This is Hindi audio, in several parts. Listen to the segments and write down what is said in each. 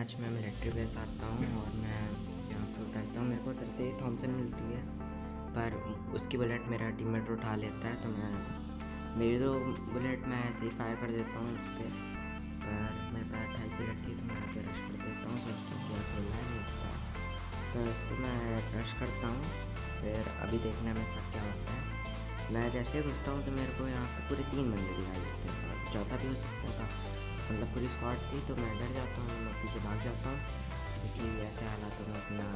मैच में मिलिट्री बेस आता हूँ और मैं यहाँ पर उतरता हूँ। मेरे को उतरते ही थॉमसन मिलती है, पर उसकी बुलेट मेरा टीममेट उठा लेता है, तो मेरी तो बुलेट मैं ऐसे ही फायर कर देता हूँ उस पर। मेरे पास 28 बुलेट थी, तो मैं यहाँ पर रश कर देता हूँ, सोचता हूँ कि खुलना नहीं होता है, तो इसको मैं रश करता हूँ। फिर अभी देखने में सब क्या होता है। मैं जैसे ही घुसता हूँ तो मेरे को यहाँ पे पूरे 3 बंदे दिखाई देते हैं, चौथा भी हो सकता था, मतलब पूरी स्क्वाड थी। तो मैं डर जाता हूँ, मैं पीछे भाग जाता हूँ, क्योंकि ऐसे हालातों में अपना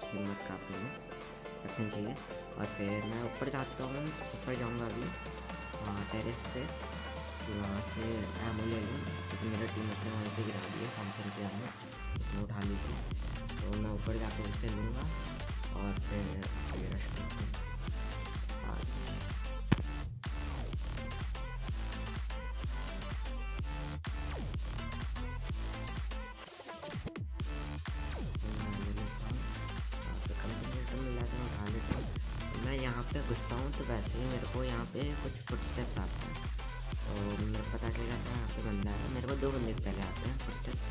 हिम्मत काफ़ी रखनी चाहिए। और फिर मैं ऊपर जाता हूँ, ऊपर जाऊँगा अभी टेरेस पे, तो वहाँ से एमो ले लूँ, क्योंकि मेरा टीममेट ने वहीं पे गिरा दिया थॉमसन के एमो, उसने उठा ली थी। तो मैं ऊपर जाकर उससे लूँगा और फिर आगे रश करता हूँ। मैं यहाँ पे घुसता हूँ तो वैसे ही मेरे को यहाँ पे कुछ फुटस्टेप्स आते हैं, तो मेरे को पता चल जाता है यहाँ पे बंदा है। मेरे को 2 बंदे पहले आते हैं फुटस्टेप्स,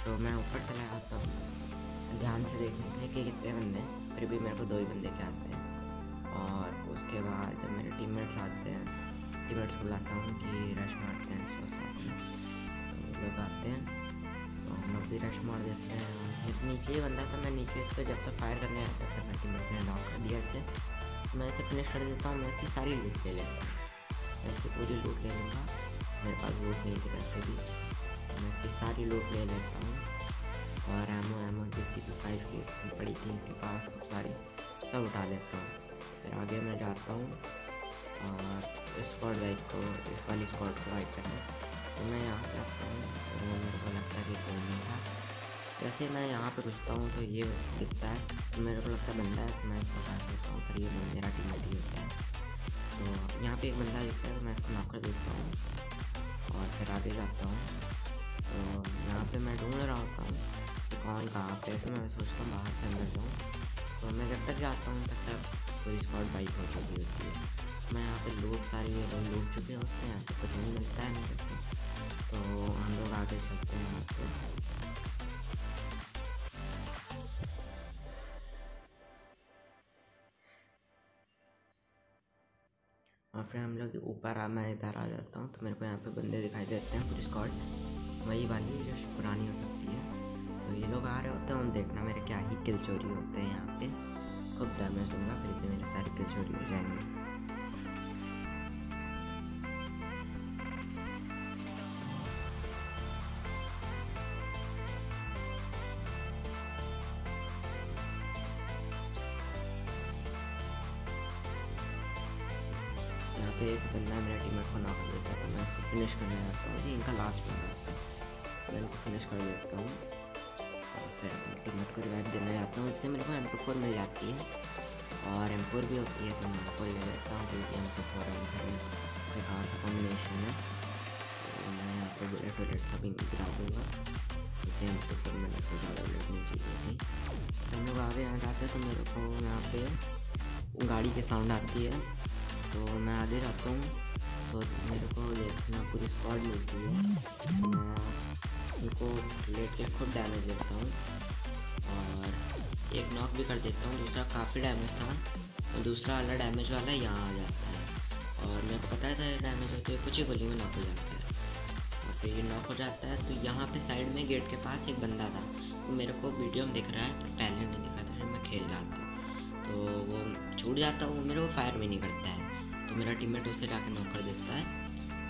तो मैं ऊपर चला आता हूँ ध्यान से देखने के लिए कि कितने बंदे हैं, फिर भी मेरे को 2 ही बंदे के आते हैं। और उसके बाद जब मेरे टीममेट्स आते हैं, टीममेट्स को बुलाता हूँ कि रश मारते हैं इसको साथ में, तो लोग आते हैं तो हम लोग भी रश मार देते हैं। नीचे ही बंदा था, मैं नीचे इस पर जब तक फायर करने आया तब तक मेरे टीममेट ने नॉक कर दिया इसे। मैं इसे फिनिश कर देता हूँ, मैं इसकी सारी लूट ले लेता हूँ, मैं इसकी पूरी लूट ले लूँगा। मेरे पास लूट नहीं थी वैसे भी, मैं इसकी सारी लूट ले लेता हूँ। और एमो जितनी भी 5 की पड़ी थी इसके पास खूब सारी, सब उठा लेता हूँ। फिर आगे मैं जाता हूँ और स्क्वाड वाइप को, इस वाली स्क्वाड को वाइप करने, तो मैं यहाँ पे आता हूँ और मेरे को लगता है कि कोई नहीं था। जैसे मैं यहाँ पे घुसता हूँ तो ये दिखता है, तो मेरे को लगता है बंदा है, तो मैं इसको काट देता हूँ, पर ये मेरा टीममेट ही होता है। तो यहाँ पे एक बंदा दिखता है, तो मैं इसको नॉक कर देता हूँ और फिर आगे जाता हूँ। तो यहाँ पे मैं ढूंढ रहा होता हूँ कि कौन कहाँ पे है, तो मैं सोचता हूँ बाहर से अंदर जाऊँ। तो मैं जब तक जाता हूँ तब तक पूरी स्क्वाड बाइक हो चुकी होती है। मैं यहाँ पे लोग सारे ये लोग लूट चुके होते हैं, तो कुछ नहीं मिलता है मेरे को, तो हम लोग आगे चलते हैं यहाँ से। और फिर हम लोग ऊपर मैं इधर आ जाता हूँ, तो मेरे को यहाँ पे बंदे दिखाई देते हैं, पूरी स्क्वाड वही वाली जो पुरानी हो सकती है। तो ये लोग आ रहे होते हैं, हम देखना मेरे क्या ही किल चोरी होते हैं यहाँ पे, खूब डैमेज दूंगा, फिर भी मेरे सारे किल चोरी हो जाएंगे। यहाँ पे एक बंदा मेरा टीममेट को नॉक कर देता है, तो मैं इसको फिनिश करने जाता हूँ। ये इनका लास्ट बंदा होता है, मैं इनको फिनिश कर देता हूँ और फिर अपने टीममेट को रिवाइव देने जाता हूँ। इससे मेरे को M24 मिल जाती है और M4 भी होती है, तो मैं M4 ले लेता हूँ, क्योंकि M24 M7 बेकार सा कॉम्बिनेशन है। तो मैं यहाँ पर बुलेट सब गिरा दूँगा, क्योंकि M24 में मेरे को ज़्यादा बुलेट नहीं चाहिए थी। हम लोग आगे यहाँ जाते हैं, तो मेरे को यहाँ पे गाड़ी की साउंड आती है, तो मैं आगे जाता हूँ, तो मेरे को देखना पूरी स्क्वाड मिलती है, तो मैं उनको लेट के खुद डैमेज देता हूँ और एक नॉक भी कर देता हूँ। दूसरा काफ़ी डैमेज था, और दूसरा वाला डैमेज वाला यहाँ आ जाता है, और मेरे को पता था डैमेज होते हुए कुछ ही गोली में नॉक हो जाता है। और फिर ये नॉक हो जाता है, तो यहाँ पे साइड में गेट के पास एक बंदा था, तो मेरे को वीडियो में दिख रहा है, पर पहले नहीं दिखा था जब मैं खेल रहा था। तो वो छूट जाता, वो मेरे को फायर भी नहीं करता है, तो मेरा टीममेट उसे जाके नॉक कर देता है।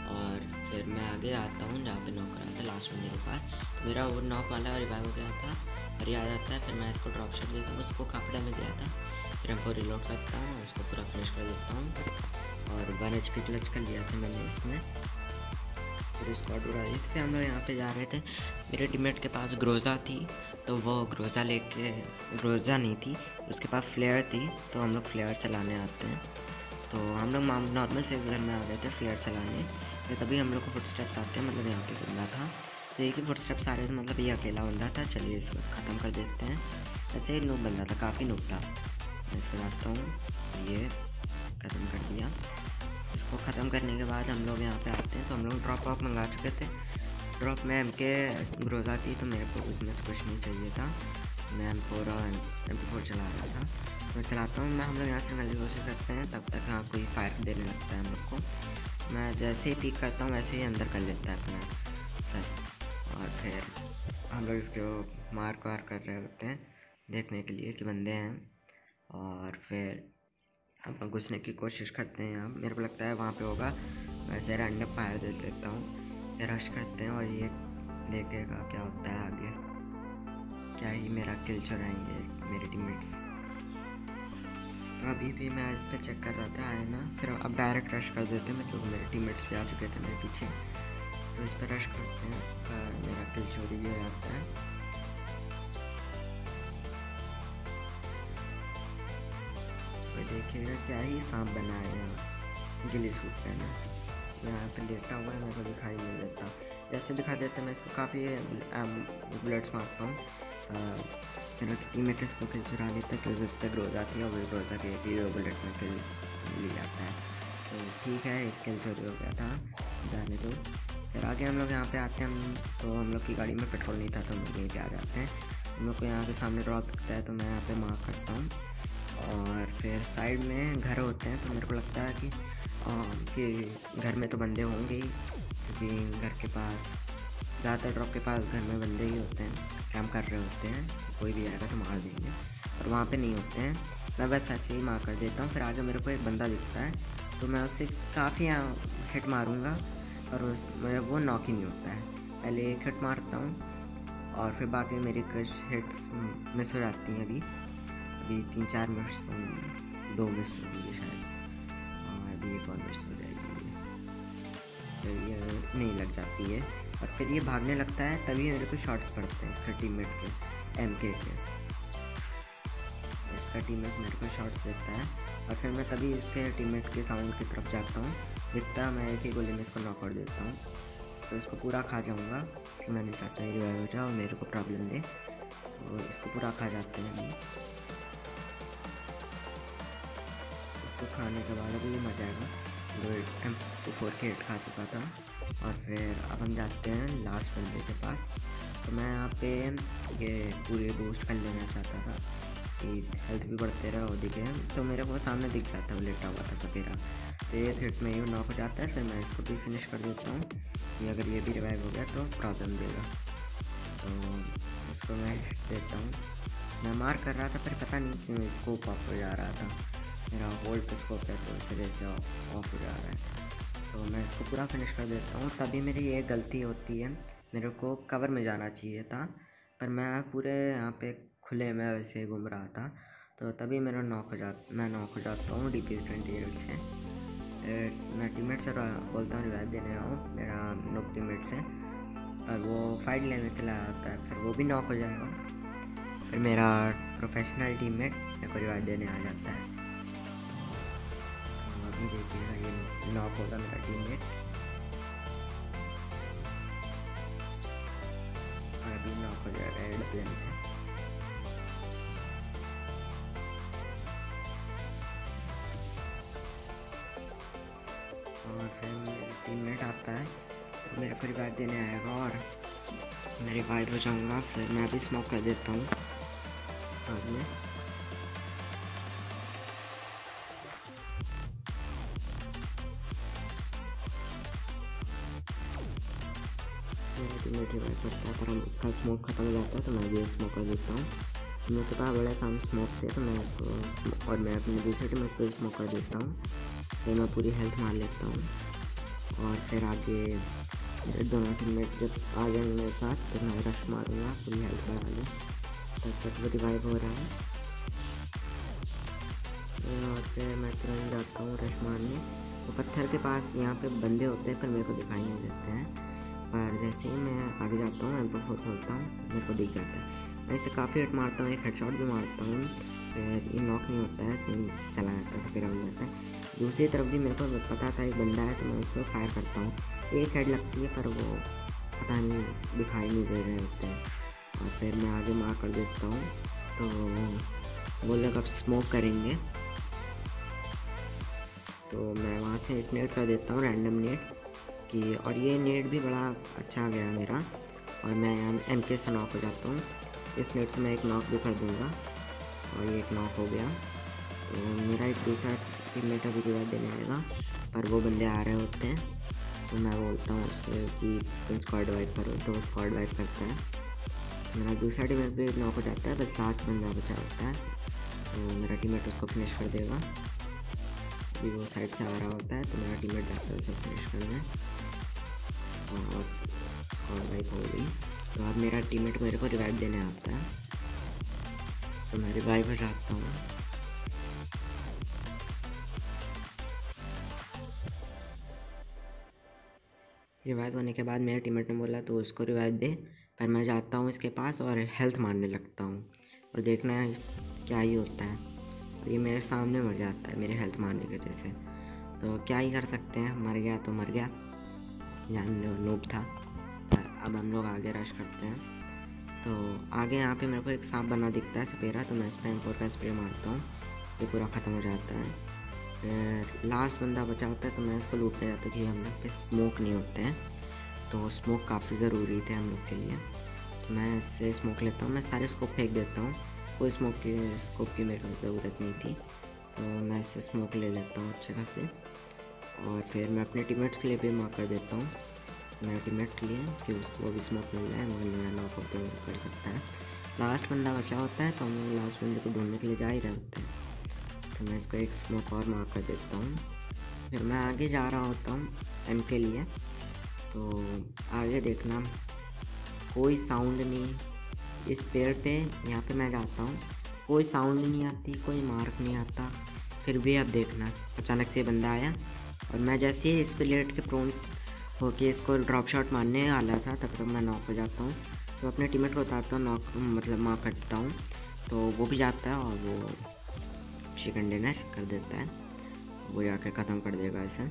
और फिर मैं आगे आता हूँ जहाँ पे नॉक करा था लास्ट बंदे के पास, तो मेरा वो नॉक वाला रिवाइव हो गया था, फिर आ जाता है, फिर मैं इसको ड्रॉप शॉट देता हूँ, उसको काफ़ी डैमेज दिया था, फिर हमको रिलोड करता हूँ, इसको पूरा फिनिश कर देता हूँ। और 1 HP क्लच कर लिया था मैंने इसमें, फिर स्क्वाड उड़ा दी थी। फिर हम लोग यहाँ पे जा रहे थे, मेरे टीममेट के पास ग्रोजा थी, तो वो ग्रोजा नहीं थी, उसके पास फ्लेयर थी, तो हम लोग फ्लेयर चलाने आते हैं। तो हम लोग नॉर्मल से घर में आ गए थे फ्लेयर चलाने, तो तभी हम लोग को फुटस्टेप्स आते हैं, मतलब यहाँ पे बंदा था, तो एक ही फुटस्टेप्स आ रहे थे, मतलब ये अकेला बंदा था। चलिए इसको ख़त्म कर देते हैं। ऐसे ही नूब बंदा था, काफ़ी नूब था। मैं इसको आता हूँ, ये ख़त्म कर दिया। इसको ख़त्म करने के बाद हम लोग यहाँ पे आते हैं, तो हम लोग ड्रॉप ऑफ मंगा चुके थे, ड्रॉप में MK ग्रोजा थी, तो मेरे को उसमें से कुछ नहीं चाहिए था। मैं M4 और MP4 चला रहा था, तो चलाता हूँ मैं। हम लोग यहाँ से करने की कोशिश करते हैं, तब तक हाँ कोई फायर देने लगता है हम लोग को। मैं जैसे ही पीक करता हूँ वैसे ही अंदर कर लेता है अपना सर, और फिर हम लोग इसको मार कर रहे होते हैं देखने के लिए कि बंदे हैं, और फिर हम लोग घुसने की कोशिश करते हैं। यहाँ मेरे को लगता है वहाँ पे होगा, वैसे रैंडम फायर दे देता हूँ, फिर रश करते हैं और ये देखेगा क्या होता है आगे। क्या ही मेरा किल चुराएंगे मेरे टीममेट्स। तो अभी भी मैं इस पर चेक कर रहा था, आए ना, फिर अब डायरेक्ट रश कर देते हैं क्योंकि मेरे टीममेट्स भी आ चुके थे मेरे पीछे। तो इस पर रश करते हैं, मेरा किल चोरी भी हो जाता है। तो देखिएगा क्या ही सांप बना है यहाँ, गिली सूट पहना, यहाँ पे लेटा हुआ है, मेरे को दिखाई नहीं देता। जैसे दिखा देता मैं इसको काफ़ी बुलेट्स मारता हूँ, मेरा टीममेट इसको किल चुरा लेता है क्योंकि उस पर ग्रोज आती है और वो ग्रोजा के भी बुलेट में किल ले जाता है। तो ठीक है, एक किल चोरी हो गया था, जाने दो। फिर आगे हम लोग यहाँ पे आते हैं। तो हम लोग की गाड़ी में पेट्रोल नहीं था, तो हम लोग यहीं पे आ जाते हैं। हम लोग को यहाँ के सामने ड्रॉप दिखता है, तो मैं यहाँ पे मार्क करता हूँ, और फिर साइड में घर होते हैं। तो मेरे को लगता है कि घर में तो बंदे होंगे ही, क्योंकि घर के पास ज़्यादातर ड्रॉप के पास घर में बंदे ही होते हैं, कैंप कर रहे होते हैं, कोई भी आएगा तो मार देंगे, और वहाँ पे नहीं होते हैं। मैं बस ऐसे ही मार कर देता हूँ। फिर आगे मेरे को एक बंदा दिखता है, तो मैं उससे काफ़ी हिट मारूँगा, और मेरा वो नॉक ही नहीं होता है। पहले एक हिट मारता हूँ और फिर बाकी मेरी कुछ हिट्स मिस हो जाती हैं। अभी 3-4 मिस होंगी, 2 मिस होंगी शायद, और अभी एक और मिस हो जाएगी, तो ये नहीं लग जाती है। और फिर ये भागने लगता है, तभी मेरे को शॉट्स पड़ते हैं इसका टीममेट के, MK के। इसका टीममेट मेरे को शॉट्स देता है, और फिर मैं तभी इसके टीममेट के साउंड की तरफ जाता हूँ। दिखता मैं एक ही गोली में इसको नॉक कर देता हूँ, तो इसको पूरा खा जाऊँगा। मैं नहीं चाहता ये रिवाइव हो जाए और मेरे को प्रॉब्लम दे, तो इसको पूरा खा जाते हैं हम। इसको खाने के बाद अभी मजा आएगा। 2 MP4 के हिट खा चुका था, और फिर अब हम जाते हैं लास्ट बंदे के पास। तो मैं यहाँ पे ये पूरे बूस्ट कर लेना चाहता था कि हेल्थ भी बढ़ते रहे और दिखे, तो मेरे को सामने दिख जाता है, वो लेटा हुआ था सपेरा। तो एक हिट में ही नॉक हो जाता है। फिर मैं इसको भी फिनिश कर देता हूँ कि अगर ये भी रिवाइव हो गया तो प्रॉब्लम देगा। तो इसको मैं हिट देता हूँ। मैं मार कर रहा था, फिर पता नहीं क्यों स्कोप ऑफ हो जा रहा था, मेरा होल्ड पे स्कोप है तो इस वजह से ऑफ हो जा रहा है। तो मैं इसको पूरा फिनिश कर देता हूँ। तभी मेरी ये गलती होती है, मेरे को कवर में जाना चाहिए था, पर मैं पूरे यहाँ पे खुले में वैसे घूम रहा था, तो तभी मैं नॉक हो जाता हूँ DPS-28 से। मैं टीममेट से बोलता हूँ रिवाइव देने आऊँ, मेरा नॉक टीममेट से, पर वो फाइट लेने चला जाता है, फिर वो भी नॉक हो जाएगा। फिर मेरा प्रोफेशनल टीममेट मेरे को रिवाइव देने आ जाता है। तो अभी देखिएगा ये नॉक होगा मेरा टीममेट, और अभी नॉक हो जाएगा एयरप्लेन से। और फिर मेरा टीममेट आता है, तो मेरे को रिवाइव देने आएगा और मैं रिवाइव हो जाऊँगा। फिर मैं भी स्मोक कर देता हूँ बाद में। मेरा टीममेट रिवाइव करता है, पर हम उसका स्मोक खत्म हो जाता है, तो मैं भी स्मोक कर देता हूँ। मेरे पास बड़े काम स्मोक थे, तो मैं इसको, और मैं अपनी दूसरी टीम को स्मोक कर देता हूँ। तो मैं पूरी हेल्थ मार लेता हूँ, और फिर आगे मेरे दोनों टीममेट जब आ जाएंगे मेरे साथ, तो मैं रश मारूंगा पूरी हेल्थ बढ़ा लूँ। तब तक वो रिवाइव हो रहा है, और फिर मैं तुरंत जाता हूँ रश मारने। तो पत्थर के पास यहाँ पे बंदे होते हैं, पर मेरे को दिखाई नहीं देते हैं, पर जैसे ही मैं आगे जाता हूँ MP4 खोलता हूँ, मेरे को दिख जाता है। मैं इसे काफ़ी हिट मारता हूँ, एक हेडशॉट भी मारता हूँ, फिर ये नॉक नहीं होता है, फिर चला जाता है, सपेरा बन जाता है। दूसरी तरफ भी मेरे को पता था एक बंदा है, तो मैं उसको फायर करता हूँ। एक हेड लगती है, पर वो पता नहीं दिखाई नहीं दे रहे होते हैं, और फिर मैं आगे मार कर देता हूँ। तो वो लोग अब स्मोक करेंगे, तो मैं वहाँ से एक नेट कर देता हूँ, रैंडम नेट, कि और ये नेट भी बड़ा अच्छा आ गया मेरा, और मैं MK से नॉक हो जाता हूँ। इस नेट से मैं एक नॉक भी कर दूँगा और ये एक नॉक हो गया। तो मेरा एक दूसरा टीममेट अभी रिवाइव देने आएगा, पर वो बंदे आ रहे होते हैं। तो मैं बोलता हूँ उससे कि तुम स्क्वाड वाइप करो, तो स्क्वाड वाइप करता है। मेरा दूसरा टीममेट भी नॉक हो जाता है, बस लास्ट बंदा बचा होता है। तो मेरा टीममेट उसको फिनिश कर देगा। अभी वो साइड से आ रहा होता है, तो मेरा टीममेट जाता है उसे फिनिश करने, और स्क्वाड वाइप हो गई। तो अब मेरा टीममेट मेरे को रिवाइव देने आता है, तो मैं रिवाइव हो जाता हूँ। रिवाइव होने के बाद मेरे टीममेट ने बोला तो उसको रिवाइव दे, पर मैं जाता हूँ इसके पास और हेल्थ मारने लगता हूँ, और देखना है क्या ही होता है। और ये मेरे सामने मर जाता है मेरे हेल्थ मारने की वजह से। तो क्या ही कर सकते हैं, मर गया तो मर गया, जान दो, नूब था। अब हम लोग आगे रश करते हैं। तो आगे यहाँ पे मेरे को एक सांप बना दिखता है सपेरा, तो मैं इस पर M4 का स्प्रे मारता हूँ, ये पूरा ख़त्म हो जाता है। फिर लास्ट बंदा बचा होता है, तो मैं इसको लूटने जाता हूँ कि हम लोग पे स्मोक नहीं होते हैं, तो स्मोक काफ़ी ज़रूरी थे हम लोग के लिए। तो मैं इससे स्मोक लेता हूँ, मैं सारे स्कोप फेंक देता हूँ, कोई स्कोप की मेरे को ज़रूरत नहीं थी। तो मैं इससे स्मोक ले लेता हूँ अच्छे खासे, और फिर मैं अपने टीममेट्स के लिए भी मार्क कर देता हूँ। मेरा टीममेट के लिए कि उसको भी स्मोक मिल जाए, वो मेरा नॉक होते हुए कर सकता है। लास्ट बंदा बचा होता है, तो हम लोग लास्ट बंदे को ढूंढने के लिए जा ही रहे होते हैं। तो मैं इसको एक स्मोक और मार्क कर देता हूँ। फिर मैं आगे जा रहा होता हूँ M के लिए। तो आगे देखना कोई साउंड नहीं, इस पेड़ पे यहाँ पे मैं जाता हूँ, कोई साउंड नहीं आती, कोई मार्क नहीं आता। फिर भी अब देखना अचानक से बंदा आया, और मैं जैसे ही इस पे लेट के प्रोन होके इसको ड्रॉप शॉट मारने वाला था, तब तक मैं नॉक हो जाता हूँ। तो अपने टीममेट को उतारता हूँ, नॉक मतलब मार्क करता हूँ, तो वो भी जाता है और वो चिकन डिनर कर देता है, वो जाके ख़त्म कर देगा इसे,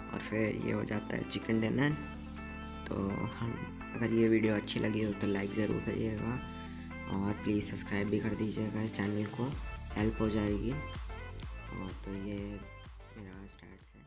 और फिर ये हो जाता है चिकन डिनर। तो हम अगर ये वीडियो अच्छी लगी हो तो लाइक ज़रूर करिएगा, और प्लीज़ सब्सक्राइब भी कर दीजिएगा चैनल को, हेल्प हो जाएगी। और तो ये मेरा स्टार्ट है।